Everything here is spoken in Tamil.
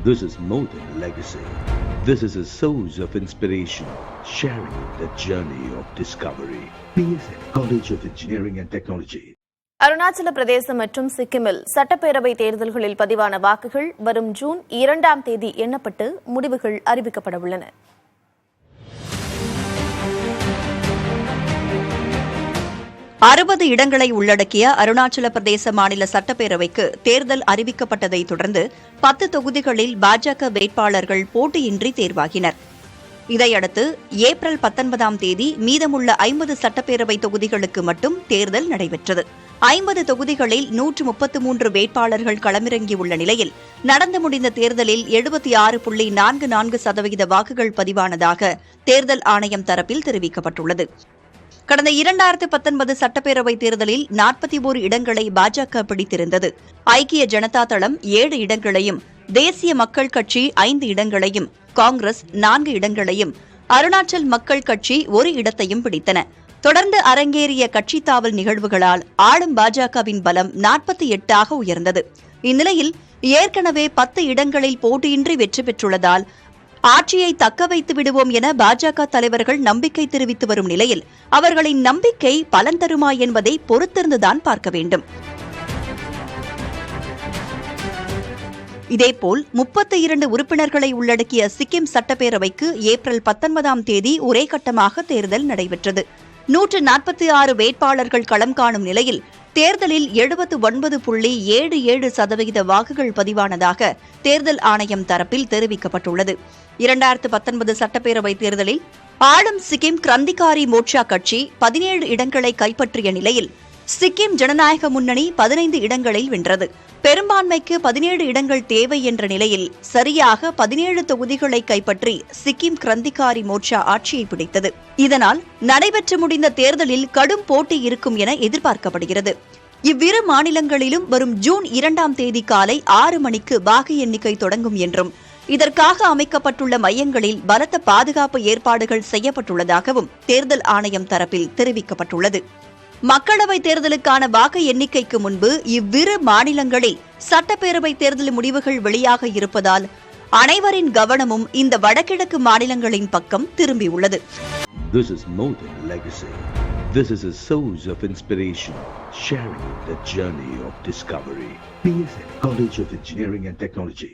This is more than legacy. This is a source of inspiration, sharing the journey of discovery. PSN College of Engineering and Technology. Arunachal பிரதேசம் மற்றும் சிக்கிமில் சட்டப்பேரவை தேர்தல்களில் பதிவான வாக்குகள் வரும் ஜூன் 2ஆம் தேதி எண்ணப்பட்டு முடிவுகள் அறிவிக்கப்பட உள்ளன. அறுபது இடங்களை உள்ளடக்கிய அருணாச்சல பிரதேச மாநில சட்டப்பேரவைக்கு தேர்தல் அறிவிக்கப்பட்டதை தொடர்ந்து 10 தொகுதிகளில் பாஜக வேட்பாளர்கள் போட்டியின்றி தேர்வாகினர். இதையடுத்து ஏப்ரல் 19ஆம் தேதி மீதமுள்ள 50 சட்டப்பேரவை தொகுதிகளுக்கு மட்டும் தேர்தல் நடைபெற்றது. 50 தொகுதிகளில் 133 வேட்பாளர்கள் களமிறங்கியுள்ள நிலையில் நடந்து முடிந்த தேர்தலில் 76.44% வாக்குகள் பதிவானதாக தேர்தல் ஆணையம் தரப்பில் தெரிவிக்கப்பட்டுள்ளது. கடந்த 2019 சட்டப்பேரவை தேர்தலில் 41 இடங்களை பாஜக பிடித்திருந்தது. ஐக்கிய ஜனதா தளம் 7 இடங்களையும், தேசிய மக்கள் கட்சி 5 இடங்களையும், காங்கிரஸ் 4 இடங்களையும், அருணாச்சல் மக்கள் கட்சி 1 இடத்தையும் பிடித்தன. தொடர்ந்து அரங்கேறிய கட்சி தாவல் நிகழ்வுகளால் ஆளும் பாஜகவின் பலம் 48ஆக உயர்ந்தது. இந்நிலையில் ஏற்கனவே 10 இடங்களில் போட்டியின்றி வெற்றி பெற்றுள்ளதால் ஆட்சியை தக்க வைத்து விடுவோம் என பாஜக தலைவர்கள் நம்பிக்கை தெரிவித்து வரும் நிலையில் அவர்களின் நம்பிக்கை பலன் தருமா என்பதை பொறுத்திருந்துதான் பார்க்க வேண்டும். இதேபோல் 32 உறுப்பினர்களை உள்ளடக்கிய சிக்கிம் சட்டப்பேரவைக்கு ஏப்ரல் 19ஆம் தேதி ஒரே கட்டமாக தேர்தல் நடைபெற்றது. 146 வேட்பாளர்கள் களம் காணும் நிலையில் தேர்தலில் 79.77% வாக்குகள் பதிவானதாக தேர்தல் ஆணையம் தரப்பில் தெரிவிக்கப்பட்டுள்ளது. 2019 சட்டப்பேரவை தேர்தலில் ஆளும் சிக்கிம் கிரந்திகாரி மோர்ச்சா கட்சி 17 இடங்களை கைப்பற்றிய நிலையில் சிக்கிம் ஜனநாயக முன்னணி 15 இடங்களில் வென்றது. பெரும்பான்மைக்கு 17 இடங்கள் தேவை என்ற நிலையில் சரியாக 17 தொகுதிகளை கைப்பற்றி சிக்கிம் கிரந்திகாரி மோர்ச்சா ஆட்சியை பிடித்தது. இதனால் நடைபெற்று முடிந்த தேர்தலில் கடும் போட்டி இருக்கும் என எதிர்பார்க்கப்படுகிறது. இவ்விரு மாநிலங்களிலும் வரும் ஜூன் 2ஆம் தேதி காலை 6 மணிக்கு வாக்கு எண்ணிக்கை தொடங்கும் என்றும் இதற்காக அமைக்கப்பட்டுள்ள மையங்களில் பலத்த பாதுகாப்பு ஏற்பாடுகள் செய்யப்பட்டுள்ளதாகவும் தேர்தல் ஆணையம் தரப்பில் தெரிவிக்கப்பட்டுள்ளது. மக்களவைத் தேர்தலுக்கான வாக்கு எண்ணிக்கைக்கு முன்பு இவ்விரு மாநிலங்களில் சட்டப்பேரவை தேர்தல் முடிவுகள் வெளியாக இருப்பதால் அனைவரின் கவனமும் இந்த வடகிழக்கு மாநிலங்களின் பக்கம் திரும்பியுள்ளது. This is more than legacy. This is a source of inspiration, sharing the journey of discovery. PSN College of Engineering and Technology.